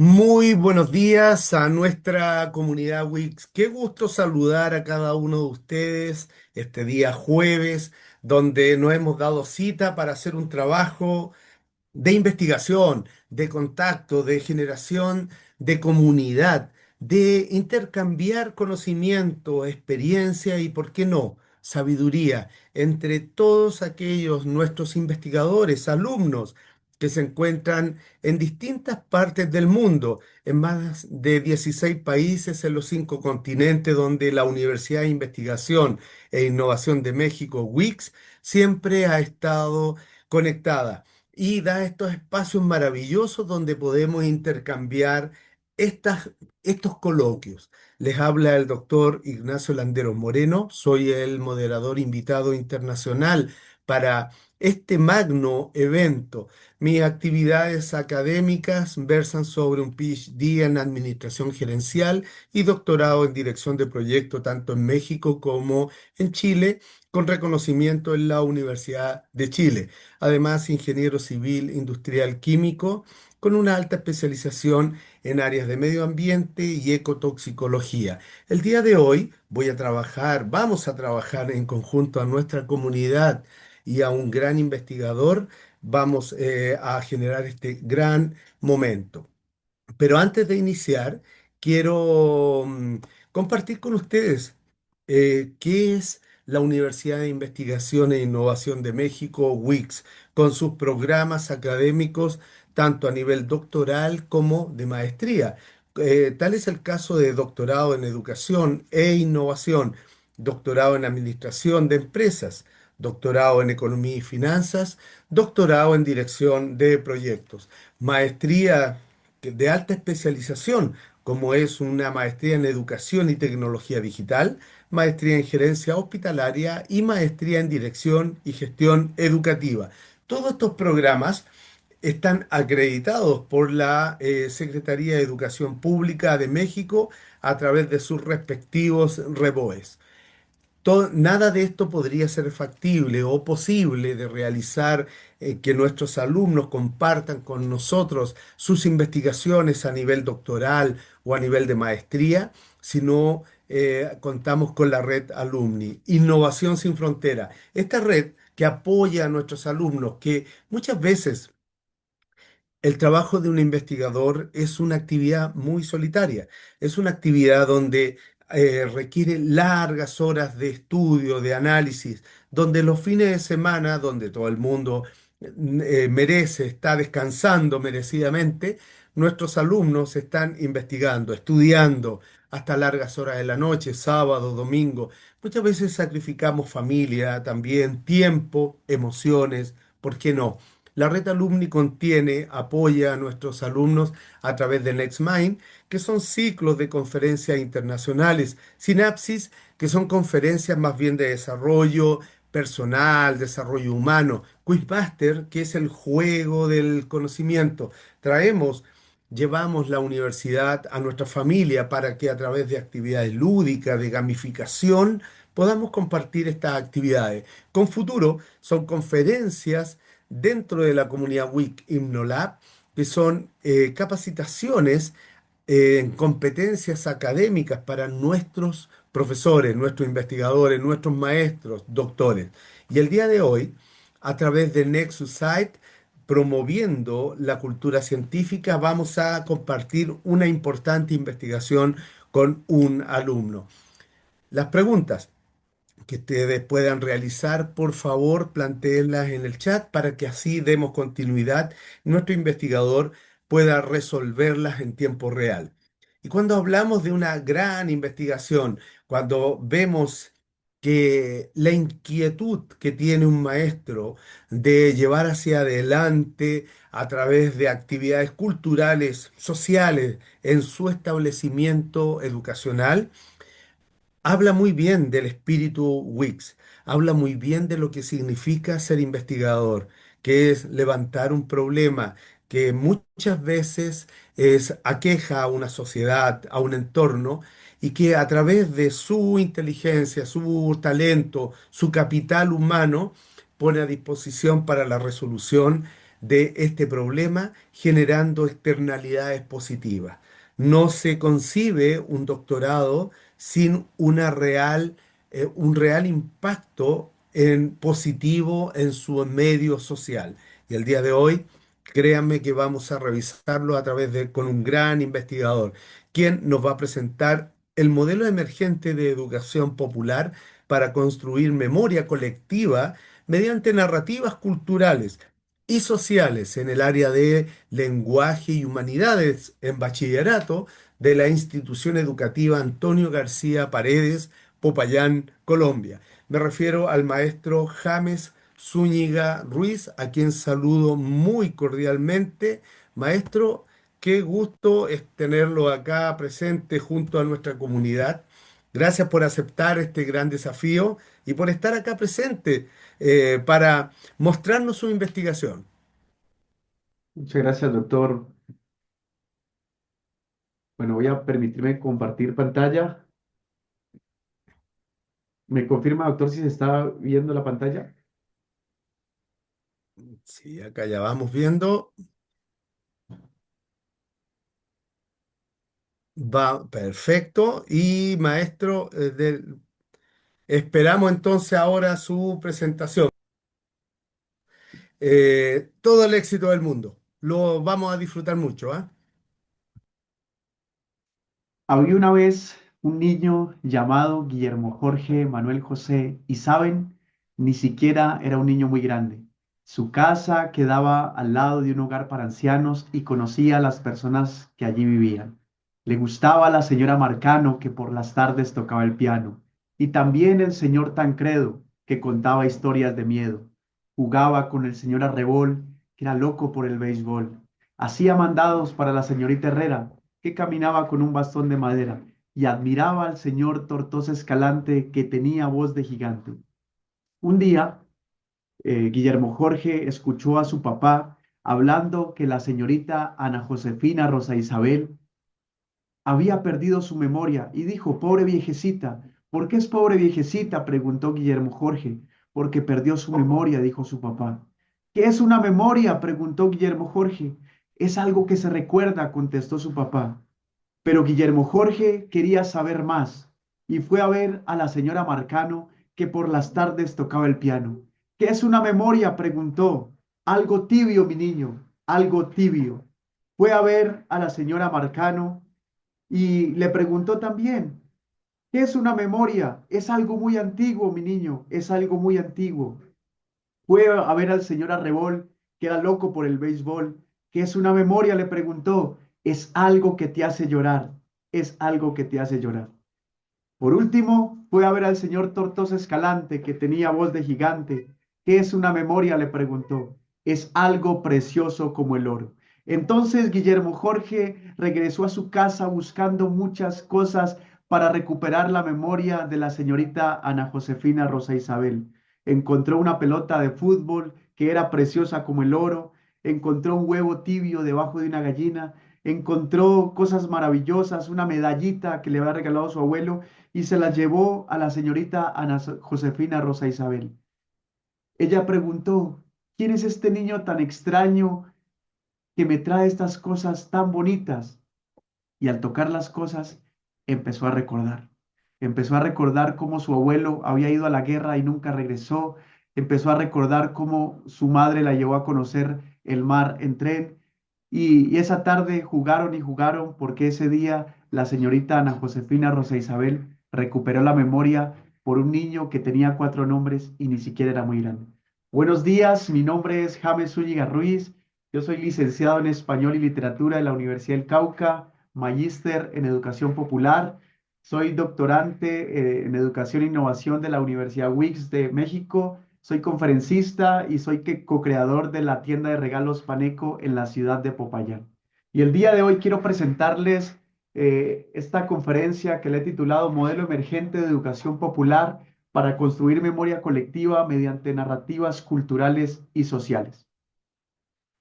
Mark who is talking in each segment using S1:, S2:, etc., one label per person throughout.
S1: Muy buenos días a nuestra comunidad Wix. Qué gusto saludar a cada uno de ustedes este día jueves, donde nos hemos dado cita para hacer un trabajo de investigación, de contacto, de generación de comunidad, de intercambiar conocimiento, experiencia y, ¿por qué no?, sabiduría entre todos aquellos nuestros investigadores, alumnos que se encuentran en distintas partes del mundo, en más de 16 países en los 5 continentes, donde la Universidad de Investigación e Innovación de México, WIX, siempre ha estado conectada y da estos espacios maravillosos donde podemos intercambiar estas, estos coloquios. Les habla el doctor Ignacio Landeros Moreno, soy el moderador invitado internacional para este magno evento. Mis actividades académicas versan sobre un PhD en Administración Gerencial y doctorado en Dirección de Proyecto tanto en México como en Chile, con reconocimiento en la Universidad de Chile. Además, ingeniero civil industrial químico con una alta especialización en áreas de medio ambiente y ecotoxicología. El día de hoy vamos a trabajar en conjunto a nuestra comunidad y a un gran investigador. Vamos a generar este gran momento. Pero antes de iniciar, quiero compartir con ustedes qué es la Universidad de Investigación e Innovación de México, WIX, con sus programas académicos tanto a nivel doctoral como de maestría. Tal es el caso de doctorado en Educación e Innovación, doctorado en Administración de Empresas, doctorado en Economía y Finanzas, doctorado en Dirección de Proyectos, maestría de alta especialización, como es una maestría en Educación y Tecnología Digital, maestría en Gerencia Hospitalaria y maestría en Dirección y Gestión Educativa. Todos estos programas están acreditados por la Secretaría de Educación Pública de México a través de sus respectivos REBOEs. Nada de esto podría ser factible o posible de realizar, que nuestros alumnos compartan con nosotros sus investigaciones a nivel doctoral o a nivel de maestría, si no contamos con la red Alumni, Innovación Sin Frontera. Esta red que apoya a nuestros alumnos, que muchas veces el trabajo de un investigador es una actividad muy solitaria, es una actividad donde requiere largas horas de estudio, de análisis, donde los fines de semana, donde todo el mundo merece, está descansando merecidamente, nuestros alumnos están investigando, estudiando hasta largas horas de la noche, sábado, domingo. Muchas veces sacrificamos familia, también tiempo, emociones, ¿por qué no? La red Alumni contiene, apoya a nuestros alumnos a través de NextMind, que son ciclos de conferencias internacionales, Synapsis, que son conferencias más bien de desarrollo personal, desarrollo humano, Quizmaster, que es el juego del conocimiento. Traemos, llevamos la universidad a nuestra familia para que a través de actividades lúdicas, de gamificación, podamos compartir estas actividades. Con futuro son conferencias dentro de la comunidad WIC Himnolab, que son capacitaciones en competencias académicas para nuestros profesores, nuestros investigadores, nuestros maestros, doctores. Y el día de hoy, a través de Nexus Site, promoviendo la cultura científica, vamos a compartir una importante investigación con un alumno. Las preguntas que ustedes puedan realizar, por favor, plantéenlas en el chat para que así demos continuidad y nuestro investigador pueda resolverlas en tiempo real. Y cuando hablamos de una gran investigación, cuando vemos que la inquietud que tiene un maestro de llevar hacia adelante a través de actividades culturales, sociales, en su establecimiento educacional, habla muy bien del espíritu Wix, habla muy bien de lo que significa ser investigador, que es levantar un problema que muchas veces aqueja a una sociedad, a un entorno, y que a través de su inteligencia, su talento, su capital humano, pone a disposición para la resolución de este problema generando externalidades positivas. No se concibe un doctorado sin un real impacto positivo en su medio social. Y el día de hoy, créanme que vamos a revisarlo con un gran investigador, quien nos va a presentar el modelo emergente de educación popular para construir memoria colectiva mediante narrativas culturales y sociales en el área de lenguaje y humanidades en bachillerato de la institución educativa Antonio García Paredes, Popayán, Colombia. Me refiero al maestro James Zúñiga Ruiz, a quien saludo muy cordialmente. Maestro, qué gusto es tenerlo acá presente junto a nuestra comunidad. Gracias por aceptar este gran desafío y por estar acá presente para mostrarnos su investigación.
S2: Muchas gracias, doctor. Bueno, voy a permitirme compartir pantalla. ¿Me confirma, doctor, si se está viendo la pantalla?
S1: Sí, acá ya vamos viendo. Va perfecto. Y maestro, esperamos entonces ahora su presentación. Todo el éxito del mundo. Lo vamos a disfrutar mucho, ¿ah?
S2: Había una vez un niño llamado Guillermo Jorge Manuel José y saben, ni siquiera era un niño muy grande. Su casa quedaba al lado de un hogar para ancianos y conocía a las personas que allí vivían. Le gustaba la señora Marcano que por las tardes tocaba el piano y también el señor Tancredo que contaba historias de miedo. Jugaba con el señor Arrebol que era loco por el béisbol. Hacía mandados para la señorita Herrera que caminaba con un bastón de madera y admiraba al señor Tortosa Escalante que tenía voz de gigante. Un día, Guillermo Jorge escuchó a su papá hablando que la señorita Ana Josefina Rosa Isabel había perdido su memoria y dijo, pobre viejecita. ¿Por qué es pobre viejecita? Preguntó Guillermo Jorge. Porque perdió su memoria, dijo su papá. ¿Qué es una memoria? Preguntó Guillermo Jorge. Es algo que se recuerda, contestó su papá. Pero Guillermo Jorge quería saber más y fue a ver a la señora Marcano que por las tardes tocaba el piano. ¿Qué es una memoria? Preguntó. Algo tibio, mi niño, algo tibio. Fue a ver a la señora Marcano y le preguntó también, ¿qué es una memoria? Es algo muy antiguo, mi niño, es algo muy antiguo. Fue a ver al señor Arrebol, que era loco por el béisbol. ¿Qué es una memoria? Le preguntó. Es algo que te hace llorar, es algo que te hace llorar. Por último, fue a ver al señor Tortosa Escalante, que tenía voz de gigante. ¿Qué es una memoria? Le preguntó. Es algo precioso como el oro. Entonces Guillermo Jorge regresó a su casa buscando muchas cosas para recuperar la memoria de la señorita Ana Josefina Rosa Isabel. Encontró una pelota de fútbol que era preciosa como el oro, encontró un huevo tibio debajo de una gallina, encontró cosas maravillosas, una medallita que le había regalado su abuelo y se la llevó a la señorita Ana Josefina Rosa Isabel. Ella preguntó, ¿quién es este niño tan extraño que me trae estas cosas tan bonitas? Y al tocar las cosas, empezó a recordar. Empezó a recordar cómo su abuelo había ido a la guerra y nunca regresó. Empezó a recordar cómo su madre la llevó a conocer el mar en tren. Y esa tarde jugaron y jugaron porque ese día la señorita Ana Josefina Rosa Isabel recuperó la memoria por un niño que tenía 4 nombres y ni siquiera era muy grande. Buenos días, mi nombre es James Zúñiga Ruiz. Yo soy licenciado en Español y Literatura de la Universidad del Cauca, magíster en Educación Popular. Soy doctorante en Educación e Innovación de la Universidad WIX de México. Soy conferencista y soy co-creador de la tienda de regalos Paneco en la ciudad de Popayán. Y el día de hoy quiero presentarles esta conferencia que le he titulado Modelo Emergente de Educación Popular para construir memoria colectiva mediante narrativas culturales y sociales.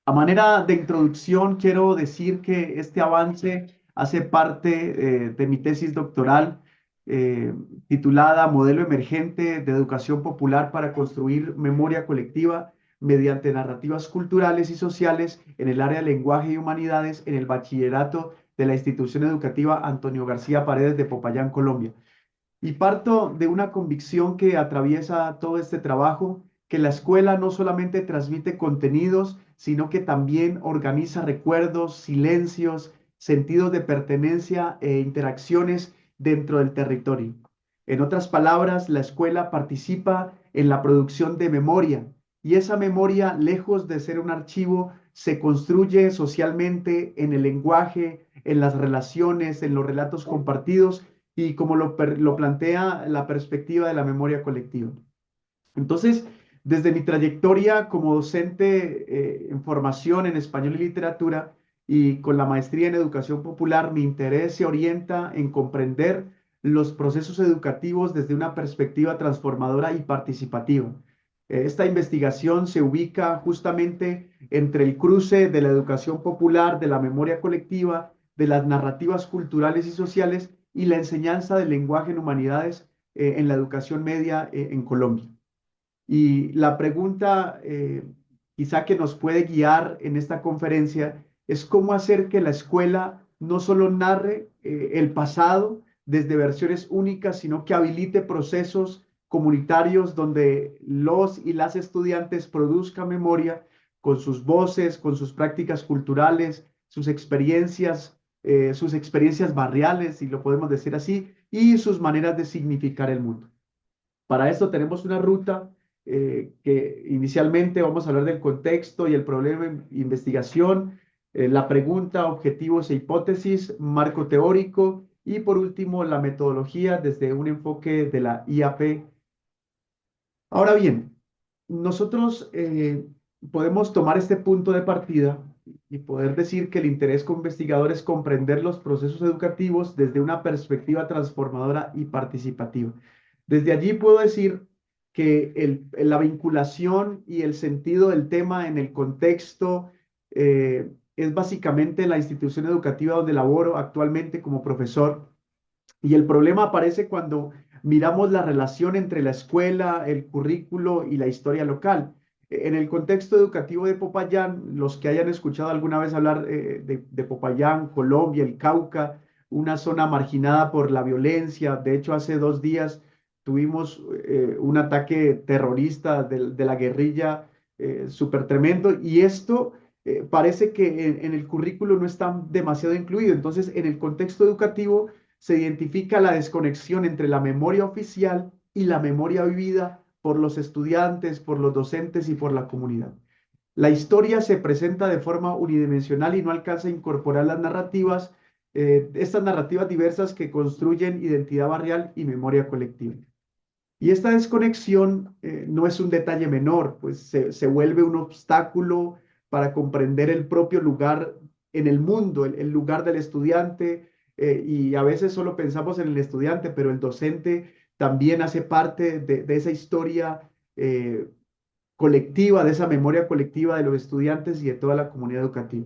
S2: A manera de introducción, quiero decir que este avance hace parte de mi tesis doctoral eh, titulada Modelo Emergente de Educación Popular para Construir Memoria Colectiva, mediante narrativas culturales y sociales en el área de lenguaje y humanidades en el bachillerato de la institución educativa Antonio García Paredes de Popayán, Colombia. Y parto de una convicción que atraviesa todo este trabajo, que la escuela no solamente transmite contenidos, sino que también organiza recuerdos, silencios, sentidos de pertenencia e interacciones dentro del territorio. En otras palabras, la escuela participa en la producción de memoria y esa memoria, lejos de ser un archivo, se construye socialmente en el lenguaje, en las relaciones, en los relatos compartidos y como lo plantea la perspectiva de la memoria colectiva. Entonces, desde mi trayectoria como docente en formación en español y literatura y con la maestría en educación popular, mi interés se orienta en comprender los procesos educativos desde una perspectiva transformadora y participativa. Esta investigación se ubica justamente entre el cruce de la educación popular, de la memoria colectiva, de las narrativas culturales y sociales y la enseñanza del lenguaje en humanidades en la educación media en Colombia. Y la pregunta quizá que nos puede guiar en esta conferencia es cómo hacer que la escuela no solo narre el pasado desde versiones únicas, sino que habilite procesos comunitarios donde los y las estudiantes produzcan memoria con sus voces, con sus prácticas culturales, sus experiencias barriales, si lo podemos decir así, y sus maneras de significar el mundo. Para esto tenemos una ruta que inicialmente vamos a hablar del contexto y el problema de investigación, la pregunta, objetivos e hipótesis, marco teórico y por último la metodología desde un enfoque de la IAP. Ahora bien, nosotros podemos tomar este punto de partida y poder decir que el interés como investigador es comprender los procesos educativos desde una perspectiva transformadora y participativa. Desde allí puedo decir que la vinculación y el sentido del tema en el contexto es básicamente la institución educativa donde laboro actualmente como profesor y el problema aparece cuando miramos la relación entre la escuela, el currículo y la historia local. En el contexto educativo de Popayán, los que hayan escuchado alguna vez hablar de Popayán, Colombia, el Cauca, una zona marginada por la violencia. De hecho, hace 2 días tuvimos un ataque terrorista de la guerrilla súper tremendo y esto parece que en el currículo no está demasiado incluido. Entonces, en el contexto educativo se identifica la desconexión entre la memoria oficial y la memoria vivida por los estudiantes, por los docentes y por la comunidad. La historia se presenta de forma unidimensional y no alcanza a incorporar estas narrativas diversas que construyen identidad barrial y memoria colectiva. Y esta desconexión no es un detalle menor, pues se vuelve un obstáculo para comprender el propio lugar en el mundo, el lugar del estudiante, y a veces solo pensamos en el estudiante, pero el docente también hace parte de esa historia colectiva, de esa memoria colectiva de los estudiantes y de toda la comunidad educativa.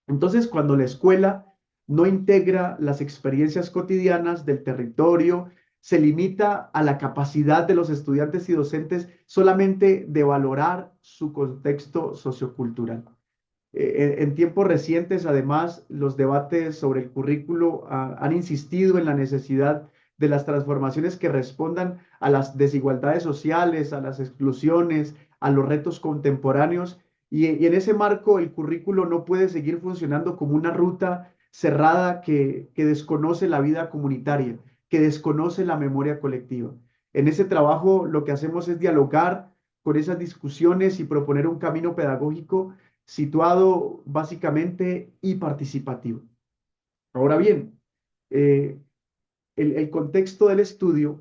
S2: Entonces, cuando la escuela no integra las experiencias cotidianas del territorio, se limita a la capacidad de los estudiantes y docentes solamente de valorar su contexto sociocultural. En tiempos recientes, además, los debates sobre el currículo han insistido en la necesidad de las transformaciones que respondan a las desigualdades sociales, a las exclusiones, a los retos contemporáneos. Y en ese marco, el currículo no puede seguir funcionando como una ruta cerrada que desconoce la vida comunitaria, que desconoce la memoria colectiva. En ese trabajo, lo que hacemos es dialogar con esas discusiones y proponer un camino pedagógico situado básicamente y participativo. Ahora bien, eh, el contexto del estudio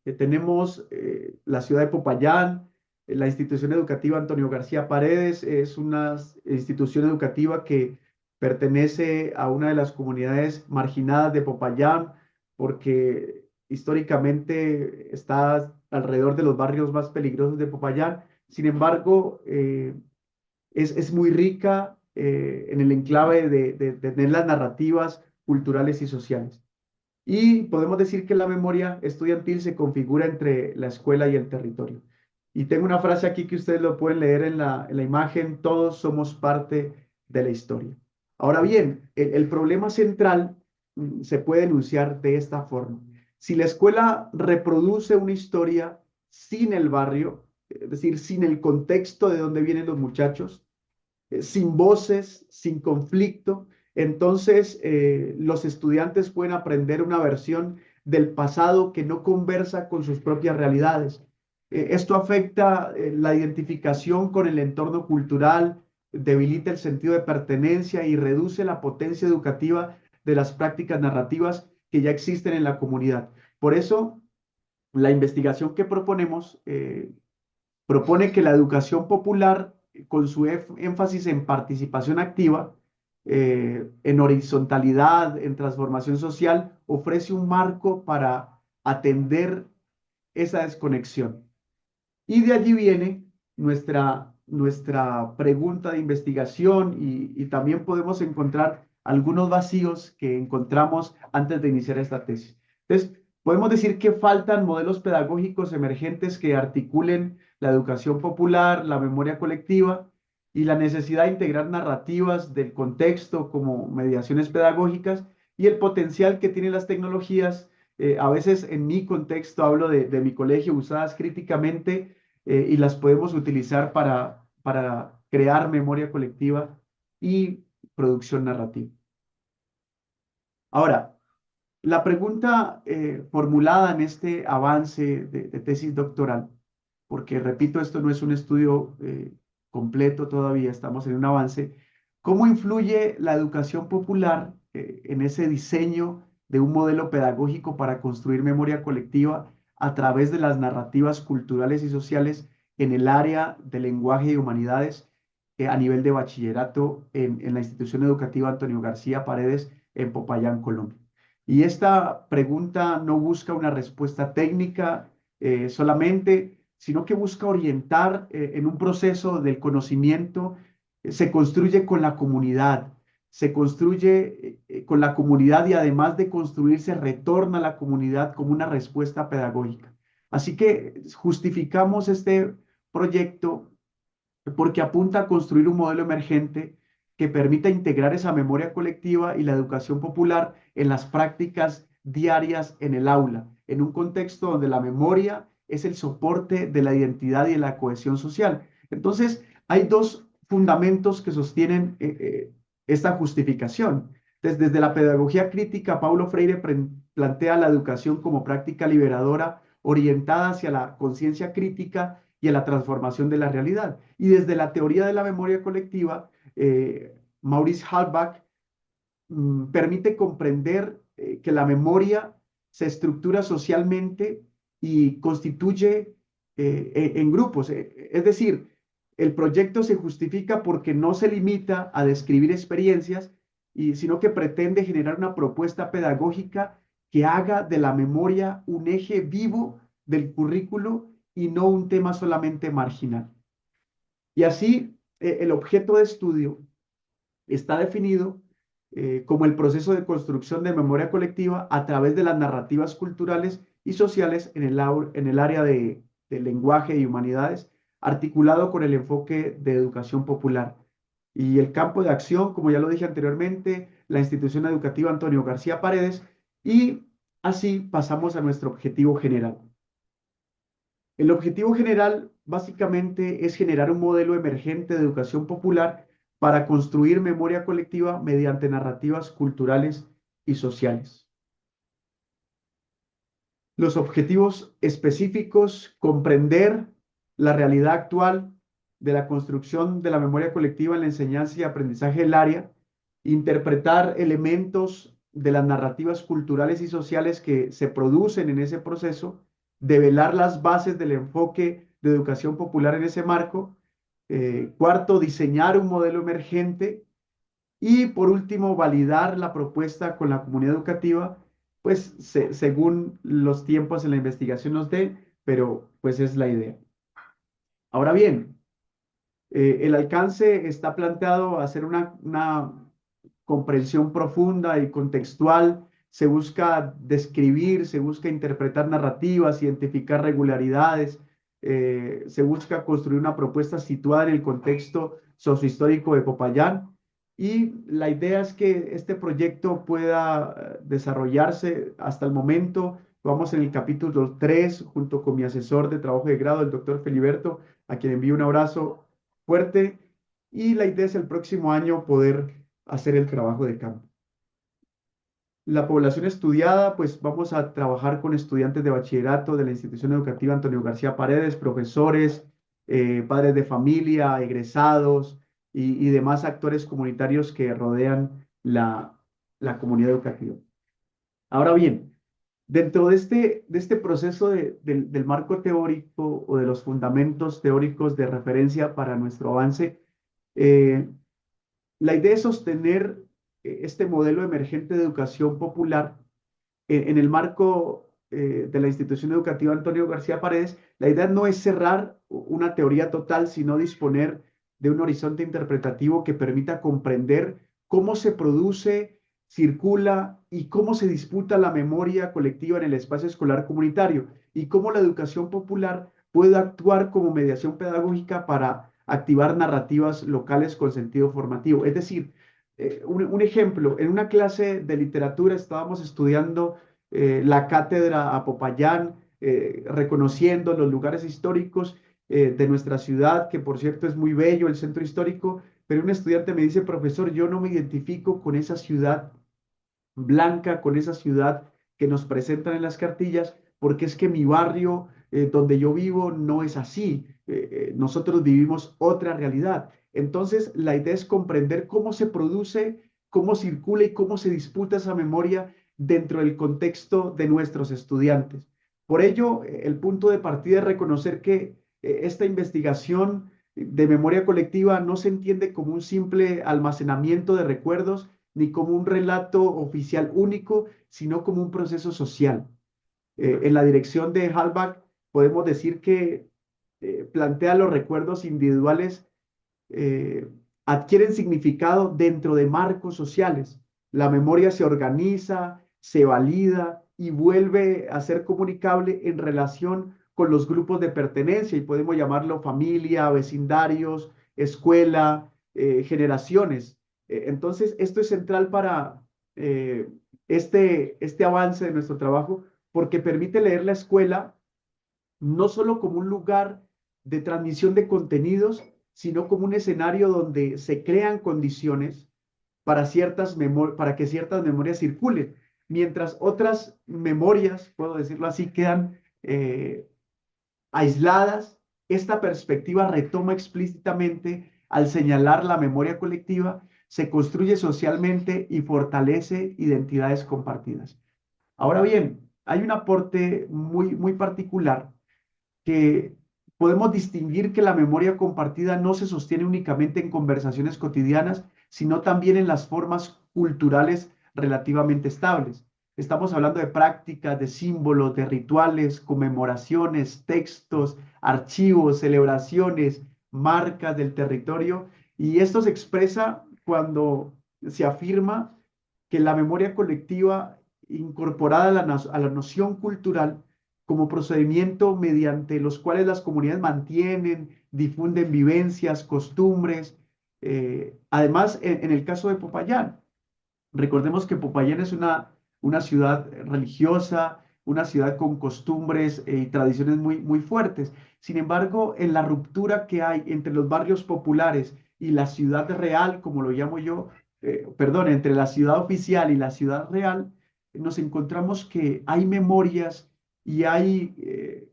S2: que tenemos, la ciudad de Popayán, la institución educativa Antonio García Paredes, es una institución educativa que pertenece a una de las comunidades marginadas de Popayán, porque históricamente está alrededor de los barrios más peligrosos de Popayán. Sin embargo, es muy rica en el enclave de tener las narrativas culturales y sociales. Y podemos decir que la memoria estudiantil se configura entre la escuela y el territorio. Y tengo una frase aquí que ustedes lo pueden leer en la imagen, todos somos parte de la historia. Ahora bien, el problema central se puede enunciar de esta forma. Si la escuela reproduce una historia sin el barrio, es decir, sin el contexto de donde vienen los muchachos, sin voces, sin conflicto, entonces los estudiantes pueden aprender una versión del pasado que no conversa con sus propias realidades. Esto afecta la identificación con el entorno cultural, debilita el sentido de pertenencia y reduce la potencia educativa de las prácticas narrativas que ya existen en la comunidad. Por eso, la investigación que proponemos propone que la educación popular, con su énfasis en participación activa, en horizontalidad, en transformación social, ofrece un marco para atender esa desconexión. Y de allí viene nuestra pregunta de investigación y también podemos encontrar algunos vacíos que encontramos antes de iniciar esta tesis. Entonces, podemos decir que faltan modelos pedagógicos emergentes que articulen la educación popular, la memoria colectiva y la necesidad de integrar narrativas del contexto como mediaciones pedagógicas y el potencial que tienen las tecnologías. A veces en mi contexto hablo de mi colegio usadas críticamente y las podemos utilizar para crear memoria colectiva y producción narrativa. Ahora, la pregunta formulada en este avance de tesis doctoral, porque repito, esto no es un estudio completo todavía, estamos en un avance, ¿cómo influye la educación popular en ese diseño de un modelo pedagógico para construir memoria colectiva a través de las narrativas culturales y sociales en el área de lenguaje y humanidades a nivel de bachillerato en la institución educativa Antonio García Paredes en Popayán, Colombia? Y esta pregunta no busca una respuesta técnica solamente, sino que busca orientar en un proceso del conocimiento. Se construye con la comunidad, se construye con la comunidad y además de construirse, retorna a la comunidad como una respuesta pedagógica. Así que justificamos este proyecto porque apunta a construir un modelo emergente que permita integrar esa memoria colectiva y la educación popular en las prácticas diarias en el aula, en un contexto donde la memoria es el soporte de la identidad y de la cohesión social. Entonces, hay dos fundamentos que sostienen esta justificación. Desde la pedagogía crítica, Paulo Freire plantea la educación como práctica liberadora orientada hacia la conciencia crítica y a la transformación de la realidad. Y desde la teoría de la memoria colectiva, Maurice Halbach permite comprender que la memoria se estructura socialmente y constituye en grupos. Es decir, el proyecto se justifica porque no se limita a describir experiencias, sino que pretende generar una propuesta pedagógica que haga de la memoria un eje vivo del currículo y no un tema solamente marginal. Y así, el objeto de estudio está definido como el proceso de construcción de memoria colectiva a través de las narrativas culturales y sociales en el área de lenguaje y humanidades, articulado con el enfoque de educación popular. Y el campo de acción, como ya lo dije anteriormente, la institución educativa Antonio García Paredes, y así pasamos a nuestro objetivo general. El objetivo general básicamente es generar un modelo emergente de educación popular para construir memoria colectiva mediante narrativas culturales y sociales. Los objetivos específicos: comprender la realidad actual de la construcción de la memoria colectiva en la enseñanza y aprendizaje del área, interpretar elementos de las narrativas culturales y sociales que se producen en ese proceso, develar las bases del enfoque de educación popular en ese marco. Cuarto, diseñar un modelo emergente. Y por último, validar la propuesta con la comunidad educativa, pues según los tiempos en la investigación nos den, pero pues es la idea. Ahora bien, el alcance está planteado a hacer una comprensión profunda y contextual. Se busca describir, se busca interpretar narrativas, identificar regularidades, Se busca construir una propuesta situada en el contexto sociohistórico de Popayán y la idea es que este proyecto pueda desarrollarse hasta el momento. Vamos en el capítulo 3 junto con mi asesor de trabajo de grado, el doctor Feliberto, a quien envío un abrazo fuerte. Y la idea es el próximo año poder hacer el trabajo de campo. La población estudiada, pues vamos a trabajar con estudiantes de bachillerato de la institución educativa Antonio García Paredes, profesores, padres de familia, egresados y demás actores comunitarios que rodean la comunidad educativa. Ahora bien, dentro de este proceso del marco teórico o de los fundamentos teóricos de referencia para nuestro avance, eh, la idea es sostener este modelo emergente de educación popular en el marco de la institución educativa Antonio García Paredes. La idea no es cerrar una teoría total, sino disponer de un horizonte interpretativo que permita comprender cómo se produce, circula y cómo se disputa la memoria colectiva en el espacio escolar comunitario y cómo la educación popular puede actuar como mediación pedagógica para activar narrativas locales con sentido formativo. Es decir, un ejemplo, en una clase de literatura estábamos estudiando la cátedra a Popayán, reconociendo los lugares históricos de nuestra ciudad, que por cierto es muy bello el centro histórico, pero un estudiante me dice, profesor, yo no me identifico con esa ciudad blanca, con esa ciudad que nos presentan en las cartillas, porque es que mi barrio donde yo vivo no es así. Nosotros vivimos otra realidad. Entonces, la idea es comprender cómo se produce, cómo circula y cómo se disputa esa memoria dentro del contexto de nuestros estudiantes. Por ello, el punto de partida es reconocer que esta investigación de memoria colectiva no se entiende como un simple almacenamiento de recuerdos, ni como un relato oficial único, sino como un proceso social. En la dirección de Halbach podemos decir que plantea los recuerdos individuales eh, adquieren significado dentro de marcos sociales. La memoria se organiza, se valida y vuelve a ser comunicable en relación con los grupos de pertenencia y podemos llamarlo familia, vecindarios, escuela, generaciones. Entonces, esto es central para este avance de nuestro trabajo porque permite leer la escuela no solo como un lugar de transmisión de contenidos, sino como un escenario donde se crean condiciones para que ciertas memorias circulen, mientras otras memorias, puedo decirlo así, quedan aisladas. Esta perspectiva retoma explícitamente al señalar la memoria colectiva, se construye socialmente y fortalece identidades compartidas. Ahora bien, hay un aporte muy particular que podemos distinguir que la memoria compartida no se sostiene únicamente en conversaciones cotidianas, sino también en las formas culturales relativamente estables. Estamos hablando de prácticas, de símbolos, de rituales, conmemoraciones, textos, archivos, celebraciones, marcas del territorio, y esto se expresa cuando se afirma que la memoria colectiva incorporada a la noción cultural como procedimiento mediante los cuales las comunidades mantienen, difunden vivencias, costumbres. Además, en el caso de Popayán, recordemos que Popayán es una ciudad religiosa, una ciudad con costumbres y tradiciones muy fuertes. Sin embargo, en la ruptura que hay entre los barrios populares y la ciudad real, como lo llamo yo, perdón, entre la ciudad oficial y la ciudad real, nos encontramos que hay memorias y hay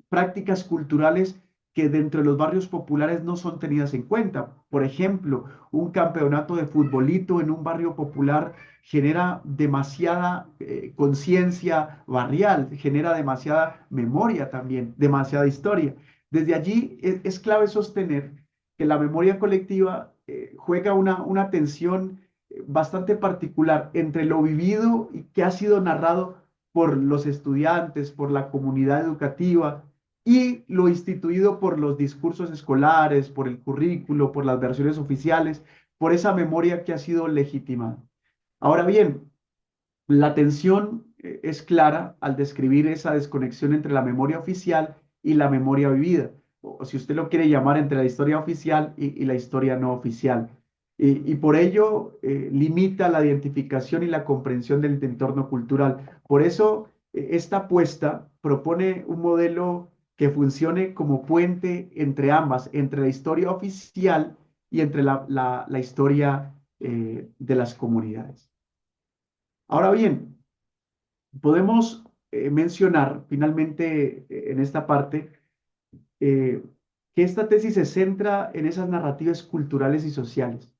S2: prácticas culturales que dentro de los barrios populares no son tenidas en cuenta. Por ejemplo, un campeonato de futbolito en un barrio popular genera demasiada conciencia barrial, genera demasiada memoria también, demasiada historia. Desde allí es clave sostener que la memoria colectiva juega una tensión bastante particular entre lo vivido y que ha sido narrado por los estudiantes, por la comunidad educativa, y lo instituido por los discursos escolares, por el currículo, por las versiones oficiales, por esa memoria que ha sido legitimada. Ahora bien, la tensión es clara al describir esa desconexión entre la memoria oficial y la memoria vivida, o si usted lo quiere llamar entre la historia oficial y la historia no oficial. Y por ello limita la identificación y la comprensión del entorno cultural. Por eso, esta apuesta propone un modelo que funcione como puente entre ambas, entre la historia oficial y entre la historia de las comunidades. Ahora bien, podemos mencionar finalmente en esta parte eh, que esta tesis se centra en esas narrativas culturales y sociales,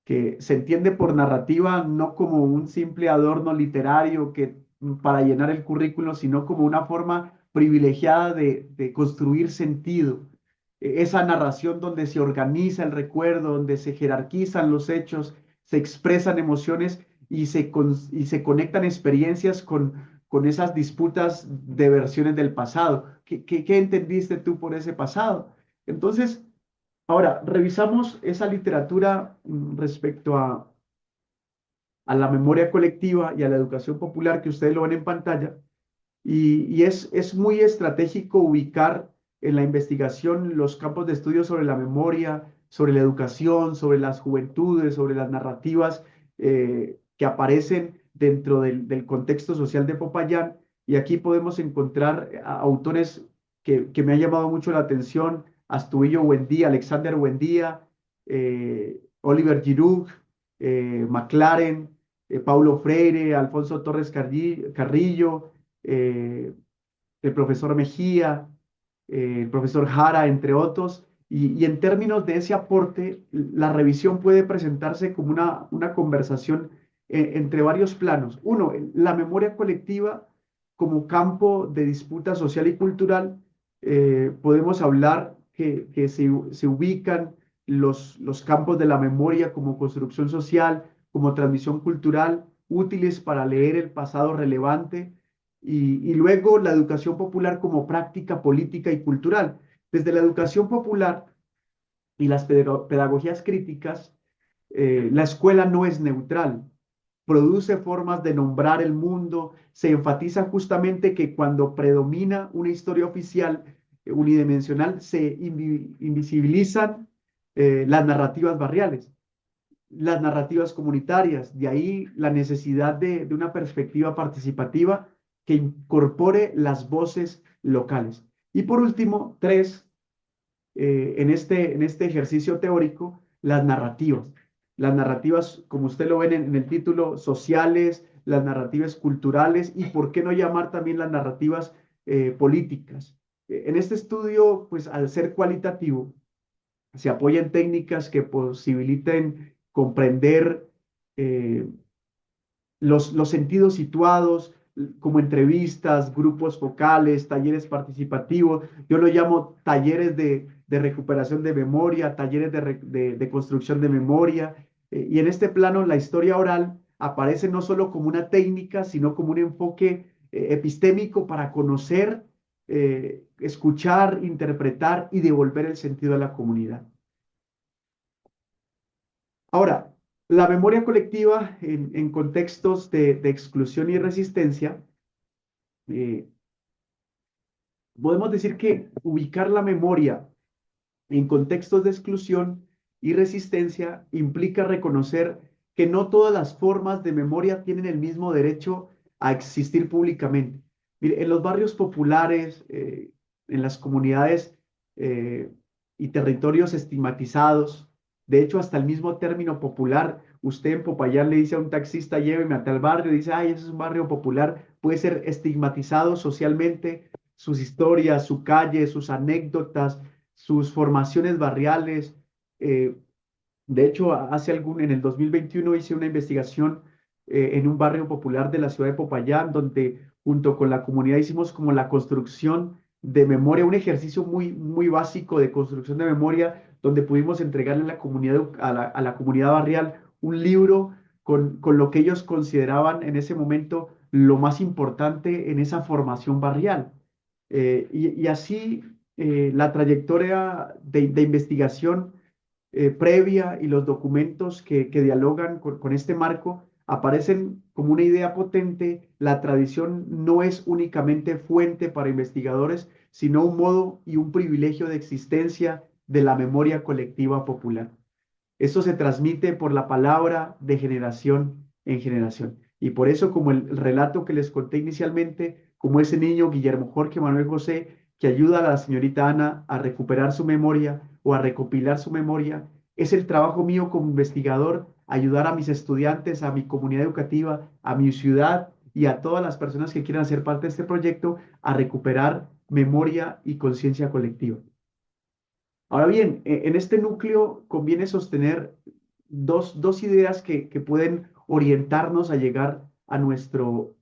S2: que se entiende por narrativa no como un simple adorno literario que para llenar el currículo, sino como una forma privilegiada de construir sentido. Esa narración donde se organiza el recuerdo, donde se jerarquizan los hechos, se expresan emociones y se conectan experiencias con esas disputas de versiones del pasado. ¿Qué entendiste tú por ese pasado? Entonces, ahora, revisamos esa literatura respecto a la memoria colectiva y a la educación popular que ustedes lo ven en pantalla, y es muy estratégico ubicar en la investigación los campos de estudio sobre la memoria, sobre la educación, sobre las juventudes, sobre las narrativas que aparecen dentro del contexto social de Popayán. Y aquí podemos encontrar autores que me han llamado mucho la atención: Astudillo Buendía, Alexander Buendía, Oliver Giroux, McLaren, Paulo Freire, Alfonso Torres Carrillo, eh, el profesor Mejía, el profesor Jara, entre otros. Y en términos de ese aporte, la revisión puede presentarse como una conversación entre varios planos. Uno, la memoria colectiva como campo de disputa social y cultural. Podemos hablar que se ubican los campos de la memoria como construcción social, como transmisión cultural, útiles para leer el pasado relevante, y luego la educación popular como práctica política y cultural. Desde la educación popular y las pedagogías críticas, la escuela no es neutral, produce formas de nombrar el mundo, se enfatiza justamente que cuando predomina una historia oficial unidimensional, se invisibilizan las narrativas barriales, las narrativas comunitarias, de ahí la necesidad de una perspectiva participativa que incorpore las voces locales. Y por último, tres, en este ejercicio teórico, las narrativas. Las narrativas, como usted lo ve en el título, sociales, las narrativas culturales y por qué no llamar también las narrativas políticas. En este estudio, pues al ser cualitativo, se apoya en técnicas que posibiliten comprender eh, los sentidos situados, como entrevistas, grupos focales, talleres participativos. Yo lo llamo talleres de recuperación de memoria, talleres de construcción de memoria. Y en este plano, la historia oral aparece no solo como una técnica, sino como un enfoque epistémico para conocer, escuchar, interpretar y devolver el sentido a la comunidad. Ahora, la memoria colectiva en contextos de exclusión y resistencia, eh, podemos decir que ubicar la memoria en contextos de exclusión y resistencia implica reconocer que no todas las formas de memoria tienen el mismo derecho a existir públicamente. Mire, en los barrios populares, en las comunidades eh, y territorios estigmatizados, de hecho, hasta el mismo término popular, usted en Popayán le dice a un taxista, lléveme a tal barrio, y dice, ay, ese es un barrio popular, puede ser estigmatizado socialmente, sus historias, su calle, sus anécdotas, sus formaciones barriales. eh, de hecho, en el 2021 hice una investigación en un barrio popular de la ciudad de Popayán, donde junto con la comunidad hicimos como la construcción de memoria, un ejercicio muy básico de construcción de memoria, donde pudimos entregarle a la comunidad, a la comunidad barrial un libro con lo que ellos consideraban en ese momento lo más importante en esa formación barrial. Y así la trayectoria de investigación previa y los documentos que dialogan con este marco aparecen como una idea potente. La tradición no es únicamente fuente para investigadores, sino un modo y un privilegio de existencia de la memoria colectiva popular. Esto se transmite por la palabra de generación en generación. Y por eso, como el relato que les conté inicialmente, como ese niño Guillermo Jorge Manuel José, que ayuda a la señorita Ana a recuperar su memoria o a recopilar su memoria, es el trabajo mío como investigador ayudar a mis estudiantes, a mi comunidad educativa, a mi ciudad y a todas las personas que quieran ser parte de este proyecto a recuperar memoria y conciencia colectiva. Ahora bien, en este núcleo conviene sostener dos ideas que pueden orientarnos a llegar a nuestro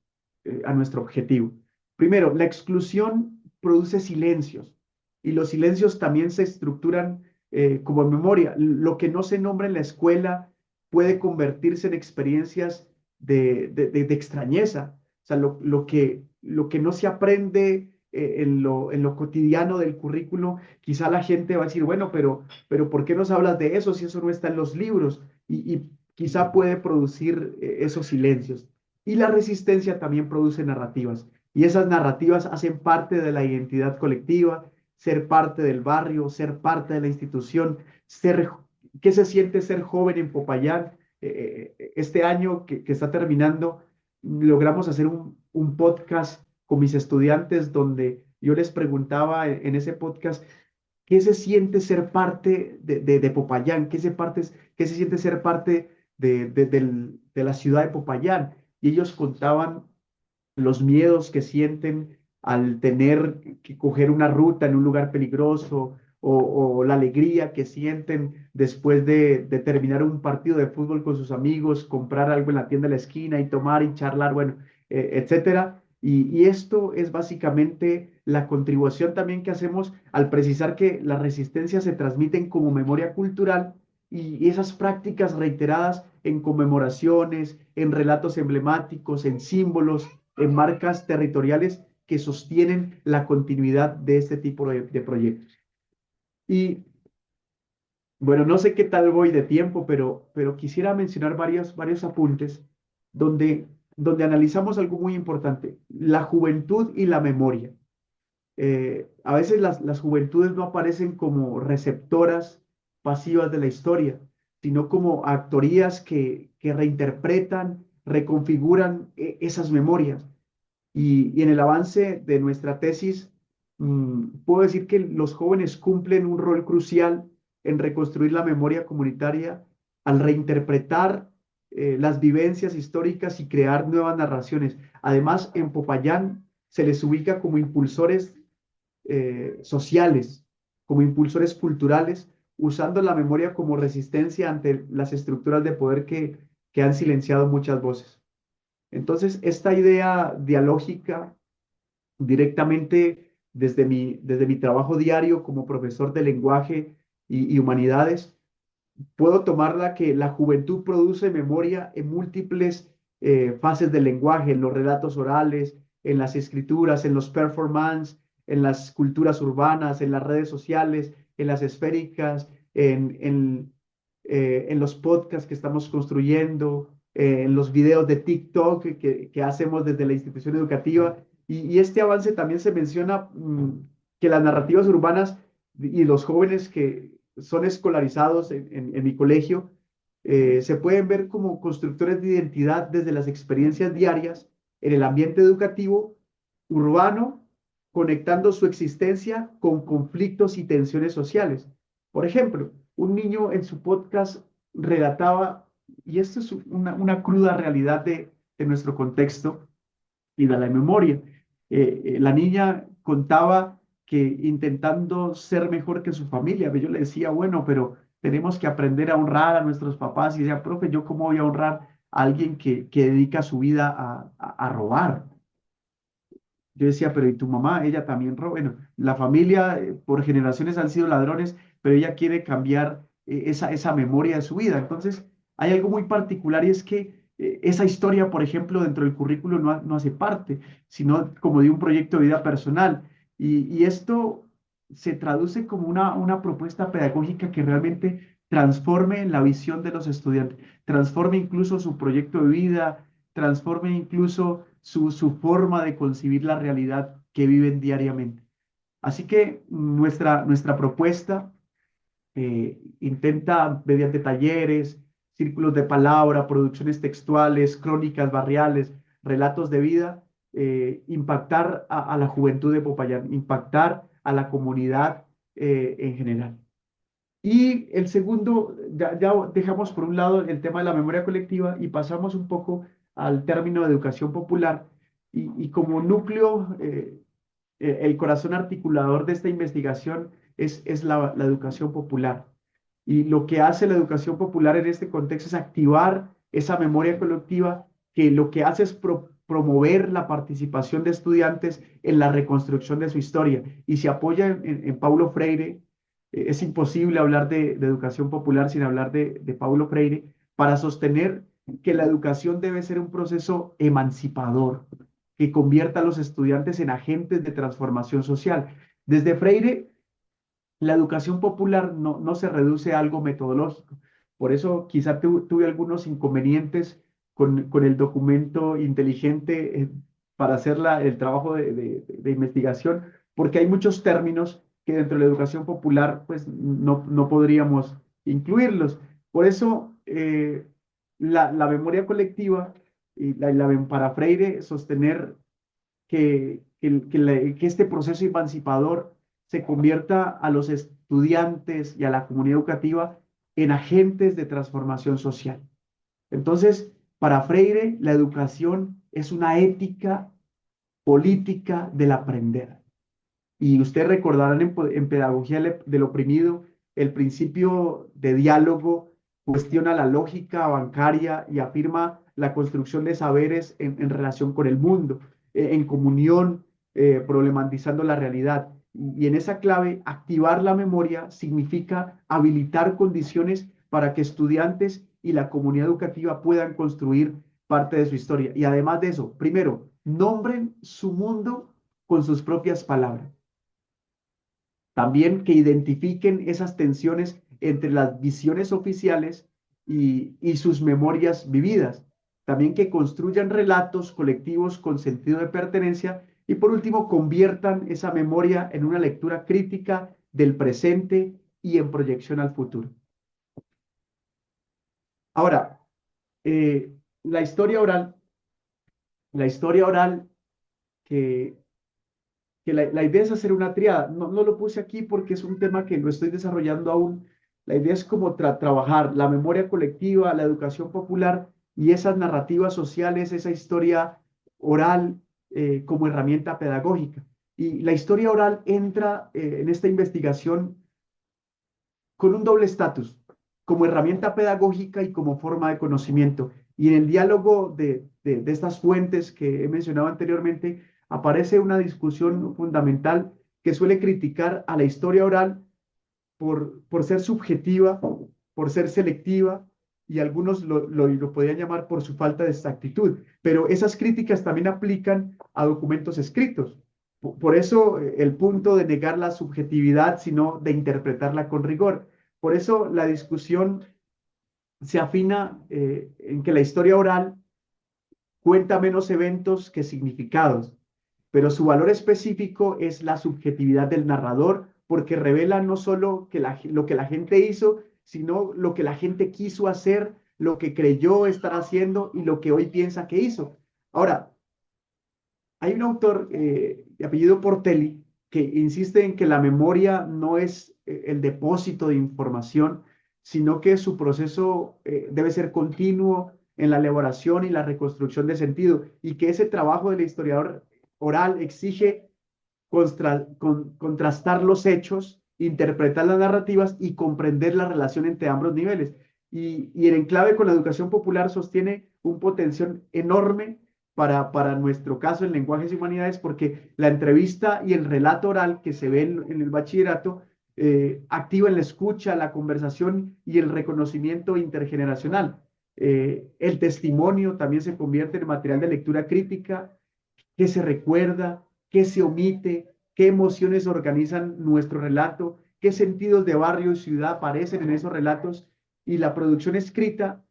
S2: objetivo. Primero, la exclusión produce silencios y los silencios también se estructuran como memoria. Lo que no se nombra en la escuela puede convertirse en experiencias de extrañeza. O sea, lo que no se aprende en lo cotidiano del currículo, quizá la gente va a decir, bueno, pero ¿por qué nos hablas de eso si eso no está en los libros? Y quizá puede producir esos silencios. Y la resistencia también produce narrativas. Y esas narrativas hacen parte de la identidad colectiva, ser parte del barrio, ser parte de la institución, ser, ¿qué se siente ser joven en Popayán? Este año que está terminando, logramos hacer un podcast con mis estudiantes donde yo les preguntaba en ese podcast qué se siente ser parte de Popayán, qué se siente ser parte de la ciudad de Popayán. Y ellos contaban los miedos que sienten al tener que coger una ruta en un lugar peligroso o la alegría que sienten después de terminar un partido de fútbol con sus amigos, comprar algo en la tienda de la esquina y tomar y charlar, bueno, etcétera. Y esto es básicamente la contribución también que hacemos al precisar que las resistencias se transmiten como memoria cultural y esas prácticas reiteradas en conmemoraciones, en relatos emblemáticos, en símbolos, en marcas territoriales que sostienen la continuidad de este tipo de proyectos. Y bueno, no sé qué tal voy de tiempo, pero quisiera mencionar varios apuntes donde analizamos algo muy importante, la juventud y la memoria. A veces las juventudes no aparecen como receptoras pasivas de la historia, sino como actorías que reinterpretan, reconfiguran esas memorias. Y en el avance de nuestra tesis, puedo decir que los jóvenes cumplen un rol crucial en reconstruir la memoria comunitaria al reinterpretar las vivencias históricas y crear nuevas narraciones. Además, en Popayán se les ubica como impulsores sociales, como impulsores culturales, usando la memoria como resistencia ante las estructuras de poder que han silenciado muchas voces. Entonces, esta idea dialógica directamente desde mi trabajo diario como profesor de lenguaje y humanidades, puedo tomarla que la juventud produce memoria en múltiples fases del lenguaje, en los relatos orales, en las escrituras, en los performance, en las culturas urbanas, en las redes sociales, en las esféricas, en los podcasts que estamos construyendo, en los videos de TikTok que hacemos desde la institución educativa. Y este avance también se menciona que las narrativas urbanas y los jóvenes que son escolarizados en mi colegio se pueden ver como constructores de identidad desde las experiencias diarias en el ambiente educativo urbano, conectando su existencia con conflictos y tensiones sociales. Por ejemplo, un niño en su podcast relataba, y esto es una cruda realidad de nuestro contexto y de la memoria. La niña contaba que intentando ser mejor que su familia, yo le decía, bueno, pero tenemos que aprender a honrar a nuestros papás. Y decía, profe, ¿yo cómo voy a honrar a alguien que dedica su vida a robar? Yo decía, pero ¿y tu mamá? Ella también roba. Bueno, la familia por generaciones han sido ladrones, pero ella quiere cambiar esa memoria de su vida. Entonces, hay algo muy particular y es que esa historia, por ejemplo, dentro del currículo no hace parte, sino como de un proyecto de vida personal. Y esto se traduce como una propuesta pedagógica que realmente transforme la visión de los estudiantes, transforme incluso su proyecto de vida, transforme incluso su forma de concebir la realidad que viven diariamente. Así que nuestra propuesta intenta, mediante talleres, círculos de palabra, producciones textuales, crónicas barriales, relatos de vida, impactar a la juventud de Popayán, impactar a la comunidad en general. Y el segundo, ya dejamos por un lado el tema de la memoria colectiva y pasamos un poco al término de educación popular. Y como núcleo, el corazón articulador de esta investigación es la educación popular. Y lo que hace la educación popular en este contexto es activar esa memoria colectiva que lo que hace es promover la participación de estudiantes en la reconstrucción de su historia y se apoya en Paulo Freire. Es imposible hablar de educación popular sin hablar de Paulo Freire para sostener que la educación debe ser un proceso emancipador que convierta a los estudiantes en agentes de transformación social. Desde Freire, la educación popular no se reduce a algo metodológico. Por eso quizá tuve algunos inconvenientes con el documento inteligente para hacer el trabajo de investigación, porque hay muchos términos que dentro de la educación popular pues no podríamos incluirlos. Por eso la memoria colectiva y para Freire sostener que este proceso emancipador se convierta a los estudiantes y a la comunidad educativa en agentes de transformación social. Entonces, para Freire, la educación es una ética política del aprender. Y ustedes recordarán en Pedagogía del Oprimido, el principio de diálogo cuestiona la lógica bancaria y afirma la construcción de saberes en relación con el mundo, en comunión, problematizando la realidad. Y en esa clave, activar la memoria significa habilitar condiciones para que estudiantes y la comunidad educativa puedan construir parte de su historia. Y además de eso, primero, nombren su mundo con sus propias palabras. También que identifiquen esas tensiones entre las visiones oficiales y sus memorias vividas. También que construyan relatos colectivos con sentido de pertenencia y por último conviertan esa memoria en una lectura crítica del presente y en proyección al futuro. Ahora, eh, la historia oral, la historia oral que la idea es hacer una triada. No lo puse aquí porque es un tema que lo estoy desarrollando aún. La idea es como trabajar la memoria colectiva, la educación popular y esas narrativas sociales, esa historia oral como herramienta pedagógica. Y la historia oral entra en esta investigación con un doble estatus, como herramienta pedagógica y como forma de conocimiento. Y en el diálogo de estas fuentes que he mencionado anteriormente, aparece una discusión fundamental que suele criticar a la historia oral por ser subjetiva, por ser selectiva, y algunos lo podrían llamar por su falta de exactitud. Pero esas críticas también aplican a documentos escritos. Por eso el punto de negar la subjetividad, sino de interpretarla con rigor. Por eso la discusión se afina en que la historia oral cuenta menos eventos que significados, pero su valor específico es la subjetividad del narrador, porque revela no solo lo que la gente hizo, sino lo que la gente quiso hacer, lo que creyó estar haciendo y lo que hoy piensa que hizo. Ahora, hay un autor de apellido Portelli que insiste en que la memoria no es el depósito de información, sino que su proceso debe ser continuo en la elaboración y la reconstrucción de sentido, y que ese trabajo del historiador oral exige contrastar los hechos, interpretar las narrativas y comprender la relación entre ambos niveles. Y el enclave con la educación popular sostiene un potencial enorme para nuestro caso en lenguajes y humanidades, porque la entrevista y el relato oral que se ve en el bachillerato activan la escucha, la conversación y el reconocimiento intergeneracional. El testimonio también se convierte en material de lectura crítica que se recuerda, qué se omite, qué emociones organizan nuestro relato, qué sentidos de barrio y ciudad aparecen en esos relatos, y la producción escrita,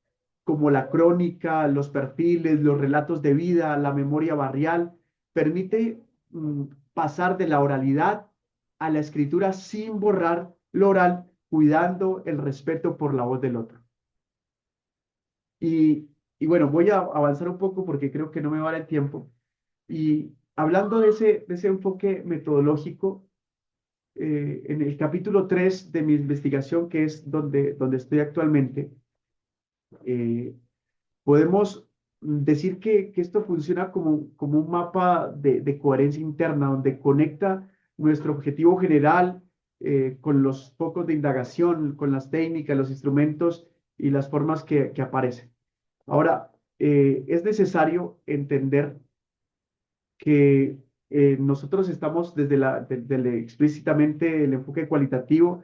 S2: como la crónica, los perfiles, los relatos de vida, la memoria barrial, permite pasar de la oralidad a la escritura sin borrar lo oral, cuidando el respeto por la voz del otro. Y, y bueno, voy a avanzar un poco porque creo que no me va a dar el tiempo. Y hablando de ese enfoque metodológico, en el capítulo 3 de mi investigación, que es donde estoy actualmente, eh, podemos decir que esto funciona como un mapa de coherencia interna, donde conecta nuestro objetivo general con los focos de indagación, con las técnicas, los instrumentos y las formas que aparecen. Ahora, es necesario entender que nosotros estamos desde explícitamente el enfoque cualitativo,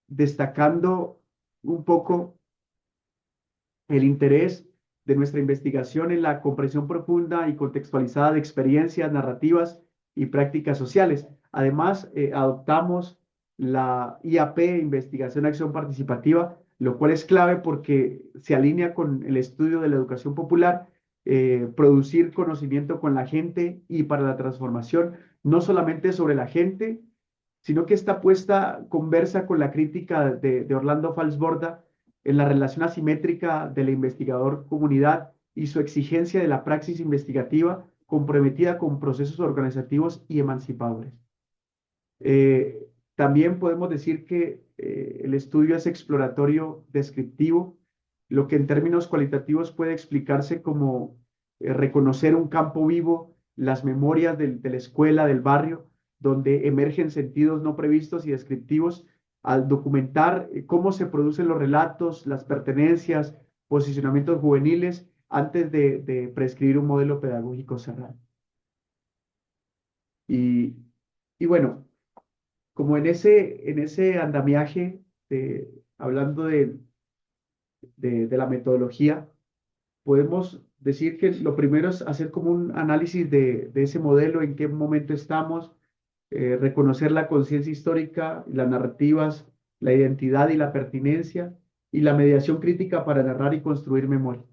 S2: destacando un poco el interés de nuestra investigación en la comprensión profunda y contextualizada de experiencias, narrativas y prácticas sociales. Además, adoptamos la IAP, Investigación Acción Participativa, lo cual es clave porque se alinea con el estudio de la educación popular, producir conocimiento con la gente y para la transformación, no solamente sobre la gente, sino que esta puesta conversa con la crítica de Orlando Falsborda en la relación asimétrica del investigador-comunidad y su exigencia de la praxis investigativa comprometida con procesos organizativos y emancipadores. Eh, También podemos decir que el estudio es exploratorio descriptivo, lo que en términos cualitativos puede explicarse como reconocer un campo vivo, las memorias de la escuela, del barrio, donde emergen sentidos no previstos y descriptivos al documentar cómo se producen los relatos, las pertenencias, posicionamientos juveniles antes de prescribir un modelo pedagógico cerrado. Y, y bueno, como en ese andamiaje, hablando de la metodología, podemos decir que lo primero es hacer como un análisis de ese modelo, en qué momento estamos, reconocer la conciencia histórica, las narrativas, la identidad y la pertinencia, y la mediación crítica para narrar y construir memoria.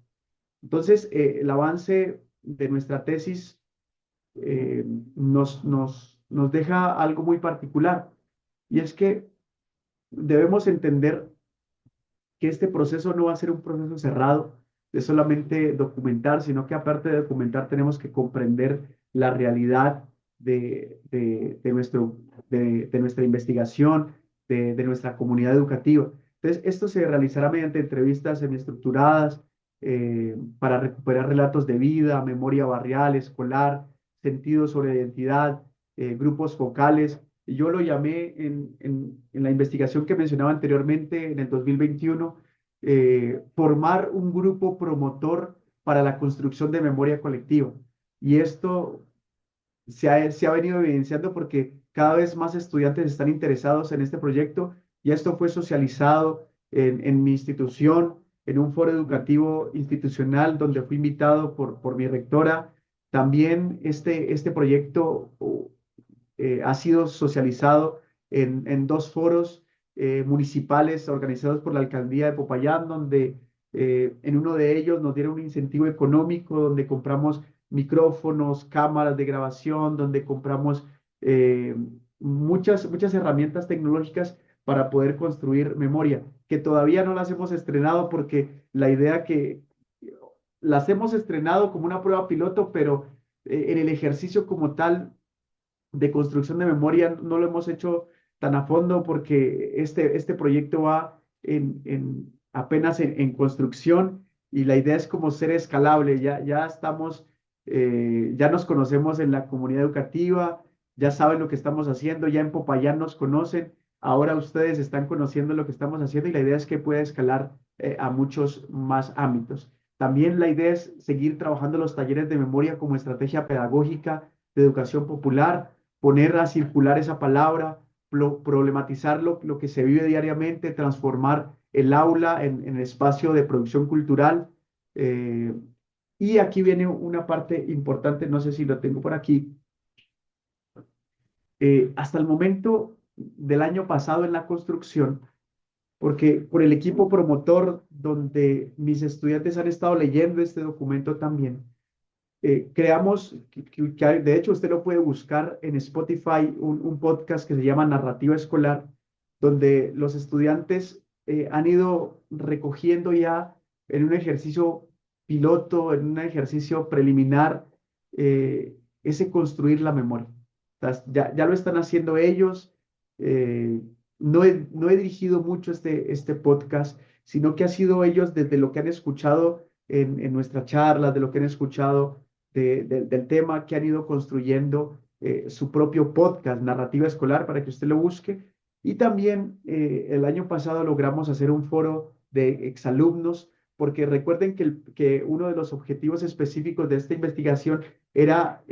S2: Entonces, el avance de nuestra tesis eh, nos deja algo muy particular, y es que debemos entender que este proceso no va a ser un proceso cerrado de solamente documentar, sino que aparte de documentar tenemos que comprender la realidad de nuestra investigación, de nuestra comunidad educativa. Entonces, esto se realizará mediante entrevistas semiestructuradas para recuperar relatos de vida, memoria barrial, escolar, sentido sobre identidad, grupos focales. Y yo lo llamé en la investigación que mencionaba anteriormente, en el 2021, formar un grupo promotor para la construcción de memoria colectiva. Y esto se ha venido evidenciando porque cada vez más estudiantes están interesados en este proyecto y esto fue socializado en mi institución, en un foro educativo institucional donde fui invitado por mi rectora. También este proyecto ha sido socializado en dos foros municipales organizados por la alcaldía de Popayán, donde en uno de ellos nos dieron un incentivo económico, donde compramos micrófonos, cámaras de grabación, donde compramos muchas herramientas tecnológicas para poder construir memoria, que todavía no las hemos estrenado porque la idea que las hemos estrenado como una prueba piloto, pero en el ejercicio como tal de construcción de memoria no lo hemos hecho tan a fondo porque este proyecto va apenas en construcción y la idea es como ser escalable. Ya estamos, ya nos conocemos en la comunidad educativa, ya saben lo que estamos haciendo, ya en Popayán nos conocen, ahora ustedes están conociendo lo que estamos haciendo y la idea es que pueda escalar a muchos más ámbitos. También la idea es seguir trabajando los talleres de memoria como estrategia pedagógica de educación popular, poner a circular esa palabra, problematizar lo que se vive diariamente, transformar el aula en espacio de producción cultural. eh, y aquí viene una parte importante, no sé si lo tengo por aquí. Hasta el momento del año pasado en la construcción, porque por el equipo promotor donde mis estudiantes han estado leyendo este documento también, creamos, de hecho usted lo puede buscar en Spotify, un podcast que se llama Narrativa Escolar, donde los estudiantes han ido recogiendo ya en un ejercicio piloto, en un ejercicio preliminar, ese construir la memoria. Ya lo están haciendo ellos. eh, no he dirigido mucho este podcast, sino que ha sido ellos desde lo que han escuchado en nuestras charlas, de lo que han escuchado del tema, que han ido construyendo su propio podcast, Narrativa Escolar, para que usted lo busque. Y también el año pasado logramos hacer un foro de exalumnos, porque recuerden que uno de los objetivos específicos de esta investigación era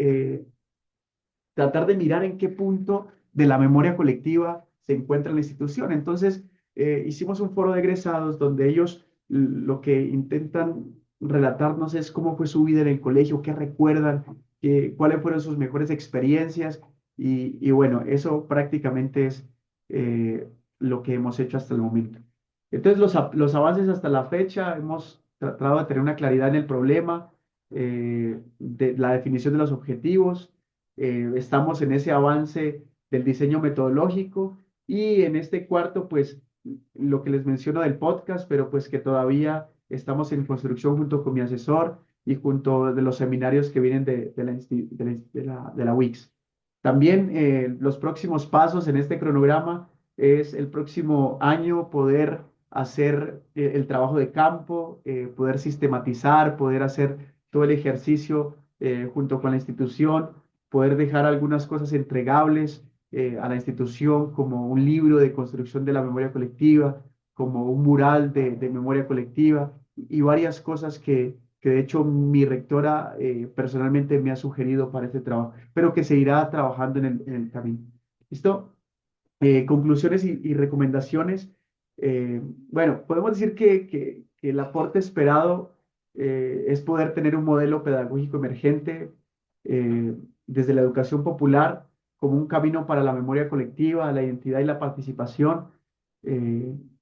S2: tratar de mirar en qué punto de la memoria colectiva se encuentra la institución. Entonces, hicimos un foro de egresados donde ellos lo que intentan relatarnos es cómo fue su vida en el colegio, qué recuerdan, cuáles fueron sus mejores experiencias y bueno, eso prácticamente es lo que hemos hecho hasta el momento. Entonces, los avances hasta la fecha, hemos tratado de tener una claridad en el problema, de la definición de los objetivos. Estamos en ese avance del diseño metodológico y en este cuarto, pues lo que les menciono del podcast, pero pues que todavía estamos en construcción junto con mi asesor y junto de los seminarios que vienen de la WIX. También los próximos pasos en este cronograma es el próximo año poder hacer el trabajo de campo, poder sistematizar, poder hacer todo el ejercicio junto con la institución, poder dejar algunas cosas entregables a la institución, como un libro de construcción de la memoria colectiva, como un mural de memoria colectiva y varias cosas que de hecho mi rectora personalmente me ha sugerido para este trabajo, pero que se irá trabajando en el camino. ¿Listo? Conclusiones y recomendaciones. Bueno, podemos decir que el aporte esperado es poder tener un modelo pedagógico emergente desde la educación popular como un camino para la memoria colectiva, la identidad y la participación,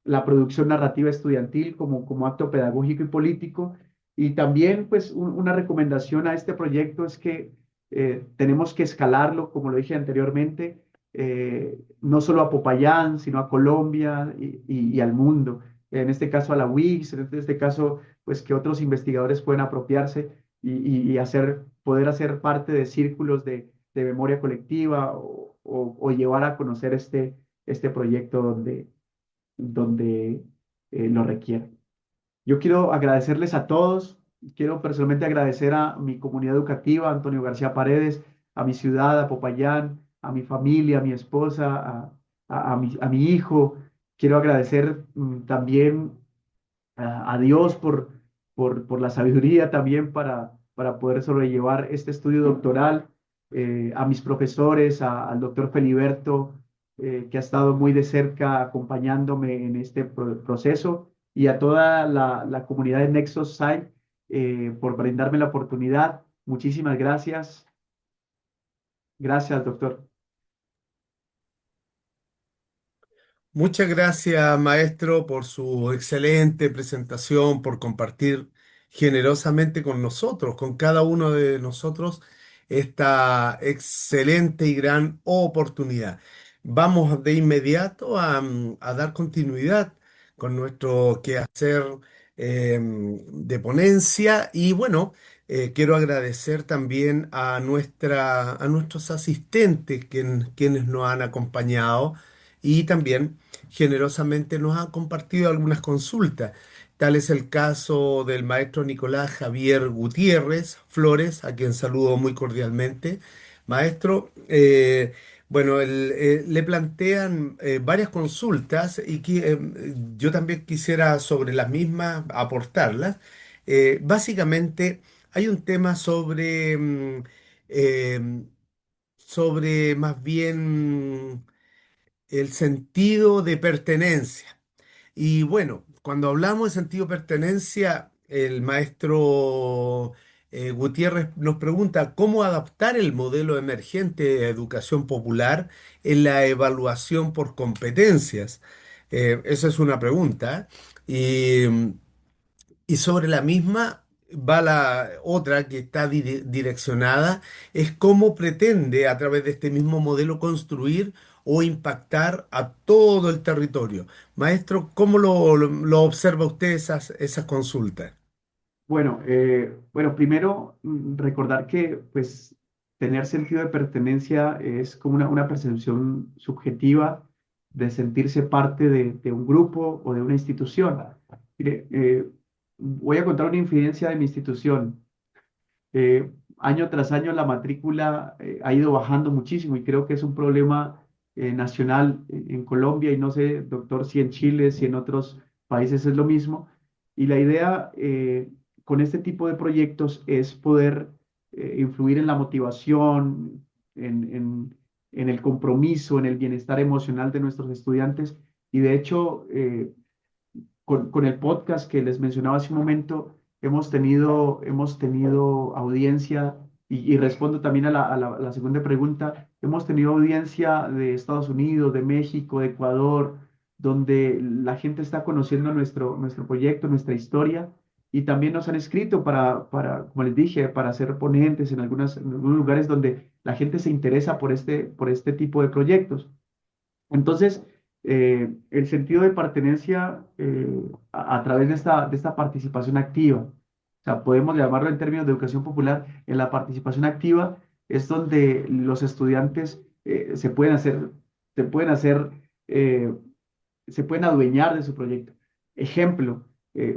S2: la producción narrativa estudiantil como acto pedagógico y político. Y también, pues, una recomendación a este proyecto es que tenemos que escalarlo, como lo dije anteriormente, no solo a Popayán, sino a Colombia y al mundo. En este caso a la WICS, en este caso, pues que otros investigadores pueden apropiarse y poder hacer parte de círculos de memoria colectiva o llevar a conocer este proyecto donde lo requiere. Yo quiero agradecerles a todos. Quiero personalmente agradecer a mi comunidad educativa, Antonio García Paredes, a mi ciudad, a Popayán, a mi familia, a mi esposa, a mi hijo. Quiero agradecer también a Dios por la sabiduría también para poder sobrellevar este estudio doctoral, a mis profesores, al doctor Feliberto, que ha estado muy de cerca acompañándome en este proceso, y a toda la comunidad de Nexus Site por brindarme la oportunidad. Muchísimas gracias. Gracias, doctor.
S1: Muchas gracias, maestro, por su excelente presentación, por compartir generosamente con nosotros, con cada uno de nosotros, esta excelente y gran oportunidad. Vamos de inmediato a dar continuidad con nuestro quehacer de ponencia y bueno, quiero agradecer también a nuestros asistentes quienes nos han acompañado y también generosamente nos ha compartido algunas consultas. Tal es el caso del maestro Nicolás Javier Gutiérrez Flores, a quien saludo muy cordialmente. Maestro, bueno, le plantean varias consultas y yo también quisiera sobre las mismas aportarlas. Básicamente hay un tema eh, sobre más bien el sentido de pertenencia. Y bueno, cuando hablamos de sentido de pertenencia, el maestro Gutiérrez nos pregunta cómo adaptar el modelo emergente de educación popular en la evaluación por competencias. Esa es una pregunta. Y sobre la misma, va la otra que está direccionada, es cómo pretende a través de este mismo modelo construir o impactar a todo el territorio. Maestro, ¿cómo lo observa usted esas consultas?
S2: Bueno, primero recordar que pues tener sentido de pertenencia es como una percepción subjetiva de sentirse parte de un grupo o de una institución. Mire, voy a contar una infidencia de mi institución. Año tras año la matrícula ha ido bajando muchísimo y creo que es un problema nacional en Colombia y no sé, doctor, si en Chile, si en otros países es lo mismo. Y la idea con este tipo de proyectos es poder influir en la motivación, en el compromiso, en el bienestar emocional de nuestros estudiantes. Y de hecho, con el podcast que les mencionaba hace un momento, hemos tenido audiencia, y respondo también a la segunda pregunta, hemos tenido audiencia de Estados Unidos, de México, de Ecuador, donde la gente está conociendo nuestro proyecto, nuestra historia, y también nos han escrito como les dije, para ser ponentes en algunos lugares donde la gente se interesa por este tipo de proyectos. Entonces, el sentido de pertenencia a través de esta participación activa, o sea, podemos llamarlo en términos de educación popular, en la participación activa es donde los estudiantes se pueden hacer, eh, se pueden adueñar de su proyecto. Ejemplo,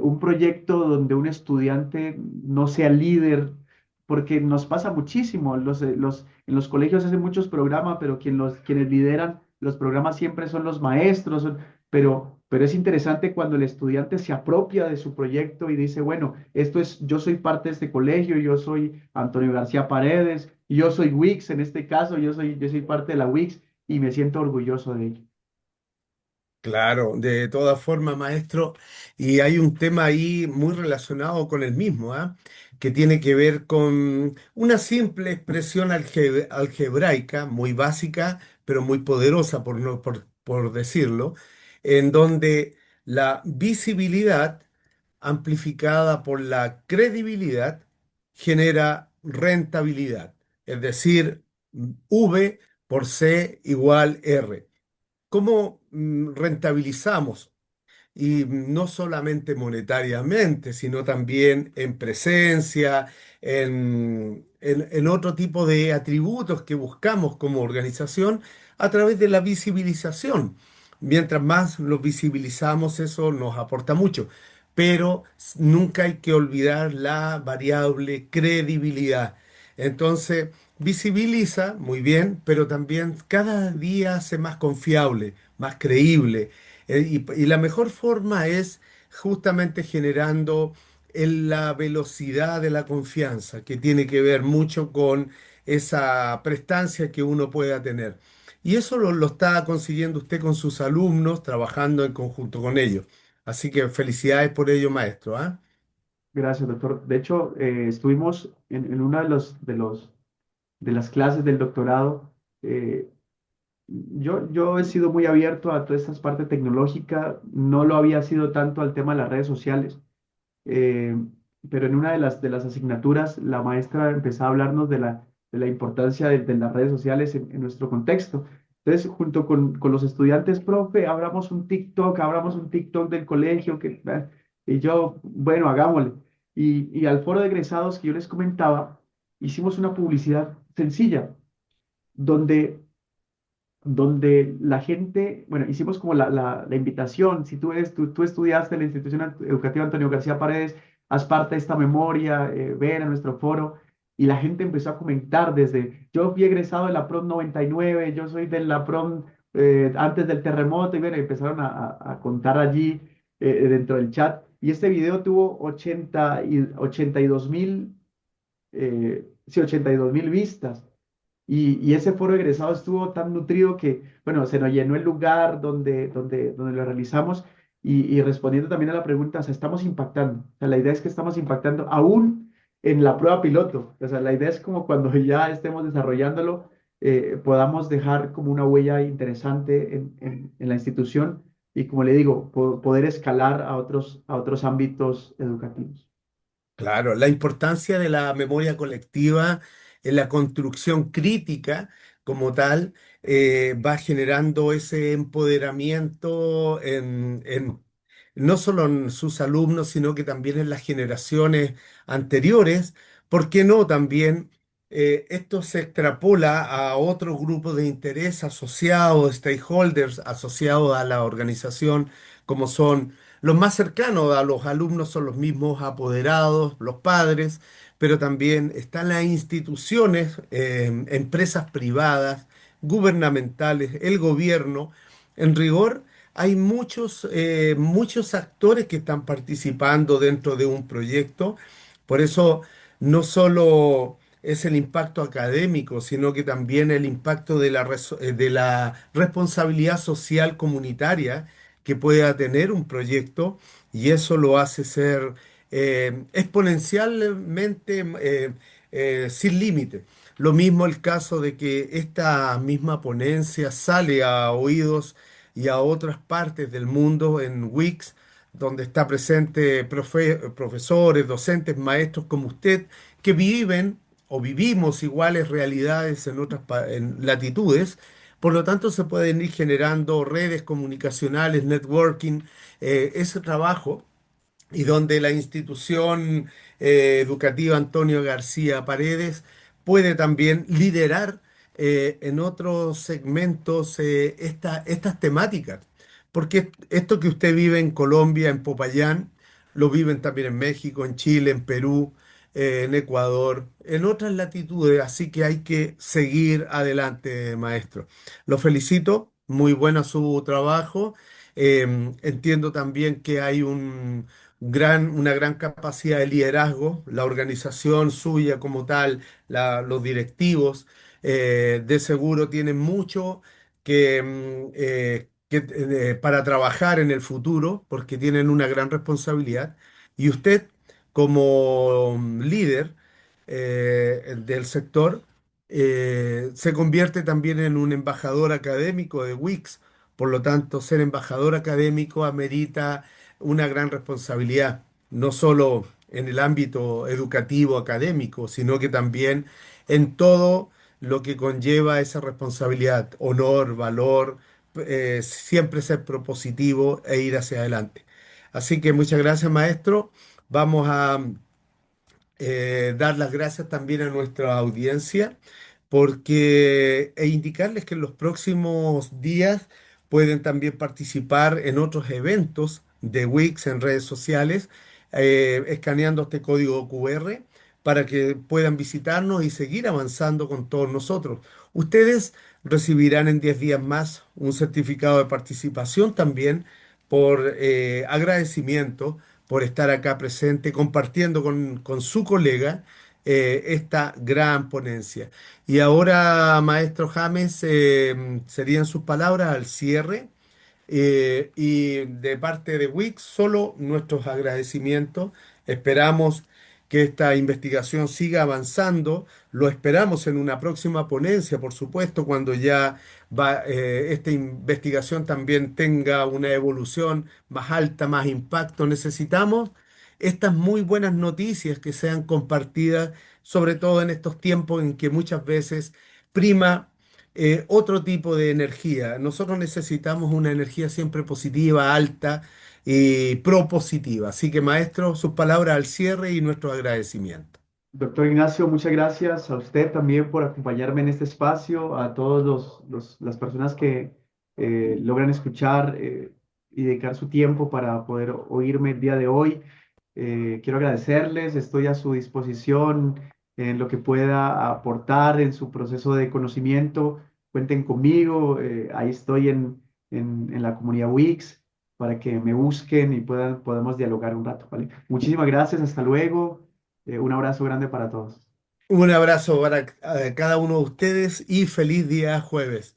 S2: un proyecto donde un estudiante no sea líder, porque nos pasa muchísimo. En los colegios hacen muchos programas, pero quienes lideran los programas siempre son los maestros, pero es interesante cuando el estudiante se apropia de su proyecto y dice, bueno, yo soy parte de este colegio, yo soy Antonio García Paredes, yo soy WIX en este caso, yo soy parte de la WIX y me siento orgulloso de ello.
S1: Claro, de todas formas, maestro, y hay un tema ahí muy relacionado con el mismo, ¿ah? Que tiene que ver con una simple expresión algebraica, muy básica, pero muy poderosa, por decirlo, en donde la visibilidad amplificada por la credibilidad genera rentabilidad, es decir, V por C igual R. ¿Cómo rentabilizamos? Y no solamente monetariamente, sino también en presencia, en otro tipo de atributos que buscamos como organización a través de la visibilización. Mientras más lo visibilizamos, eso nos aporta mucho. Pero nunca hay que olvidar la variable credibilidad. Entonces, visibiliza muy bien, pero también cada día hace más confiable, más creíble. Y la mejor forma es justamente generando la velocidad de la confianza, que tiene que ver mucho con esa prestancia que uno pueda tener. Y eso lo está consiguiendo usted con sus alumnos, trabajando en conjunto con ellos. Así que felicidades por ello, maestro, ¿ah?
S2: Gracias, doctor. De hecho, estuvimos en una de las clases del doctorado. Yo he sido muy abierto a toda esta parte tecnológica, no lo había sido tanto al tema de las redes sociales, eh, pero en una de las asignaturas la maestra empezó a hablarnos de la importancia de las redes sociales en nuestro contexto. Entonces, junto con los estudiantes, profe, abramos un TikTok del colegio, y yo, bueno, hagámosle. Y al foro de egresados que yo les comentaba, hicimos una publicidad sencilla, donde la gente, bueno, hicimos como la invitación, si tú estudiaste en la institución educativa Antonio García Paredes, haz parte de esta memoria, ven a nuestro foro, y la gente empezó a comentar desde, yo fui egresado de la PROM 99, yo soy de la PROM antes del terremoto, y bueno, empezaron a contar allí dentro del chat, y este video tuvo 82 mil, sí, 82 mil vistas. Y ese foro egresado estuvo tan nutrido que, bueno, se nos llenó el lugar donde lo realizamos y respondiendo también a la pregunta, o sea, estamos impactando. O sea, la idea es que estamos impactando aún en la prueba piloto. O sea, la idea es como cuando ya estemos desarrollándolo, podamos dejar como una huella interesante en la institución y, como le digo, poder escalar a otros ámbitos educativos.
S1: Claro, la importancia de la memoria colectiva en la construcción crítica como tal va generando ese empoderamiento no solo en sus alumnos, sino que también en las generaciones anteriores. ¿Por qué no? También esto se extrapola a otros grupos de interés asociados, stakeholders asociados a la organización, como son los más cercanos a los alumnos son los mismos apoderados, los padres, pero también están las instituciones, empresas privadas, gubernamentales, el gobierno. En rigor, hay muchos actores que están participando dentro de un proyecto. Por eso, no solo es el impacto académico, sino que también el impacto de la responsabilidad social comunitaria que pueda tener un proyecto y eso lo hace ser exponencialmente sin límite. Lo mismo el caso de que esta misma ponencia sale a oídos y a otras partes del mundo en Wix, donde está presente profesores, docentes, maestros como usted, que viven o vivimos iguales realidades en en latitudes. Por lo tanto, se pueden ir generando redes comunicacionales, networking, ese trabajo y donde la institución educativa Antonio García Paredes puede también liderar en otros segmentos estas temáticas. Porque esto que usted vive en Colombia, en Popayán, lo viven también en México, en Chile, en Perú, en Ecuador, en otras latitudes, así que hay que seguir adelante, maestro. Lo felicito, muy bueno su trabajo. Entiendo también que hay una gran capacidad de liderazgo, la organización suya como tal, los directivos, de seguro tienen mucho para trabajar en el futuro, porque tienen una gran responsabilidad. Y usted, como líder del sector, se convierte también en un embajador académico de Wix. Por lo tanto, ser embajador académico amerita una gran responsabilidad, no solo en el ámbito educativo académico, sino que también en todo lo que conlleva esa responsabilidad, honor, valor, siempre ser propositivo e ir hacia adelante. Así que muchas gracias, maestro. Vamos a dar las gracias también a nuestra audiencia e indicarles que en los próximos días pueden también participar en otros eventos de Wix en redes sociales, escaneando este código QR para que puedan visitarnos y seguir avanzando con todos nosotros. Ustedes recibirán en 10 días más un certificado de participación también por agradecimiento por estar acá presente, compartiendo con su colega esta gran ponencia. Y ahora, maestro James, serían sus palabras al cierre. Y de parte de Wix, solo nuestros agradecimientos. Esperamos que esta investigación siga avanzando. Lo esperamos en una próxima ponencia, por supuesto, cuando ya esta investigación también tenga una evolución más alta, más impacto. Necesitamos estas muy buenas noticias que sean compartidas, sobre todo en estos tiempos en que muchas veces prima otro tipo de energía. Nosotros necesitamos una energía siempre positiva, alta y propositiva. Así que, maestro, sus palabras al cierre y nuestro agradecimiento.
S2: Doctor Ignacio, muchas gracias a usted también por acompañarme en este espacio, a todos las personas que logran escuchar y dedicar su tiempo para poder oírme el día de hoy. Quiero agradecerles, estoy a su disposición en lo que pueda aportar en su proceso de conocimiento. Cuenten conmigo, ahí estoy en la comunidad Wix para que me busquen y podamos dialogar un rato, ¿vale? Muchísimas gracias, hasta luego. Un abrazo grande para todos.
S1: Un abrazo para cada uno de ustedes y feliz día jueves.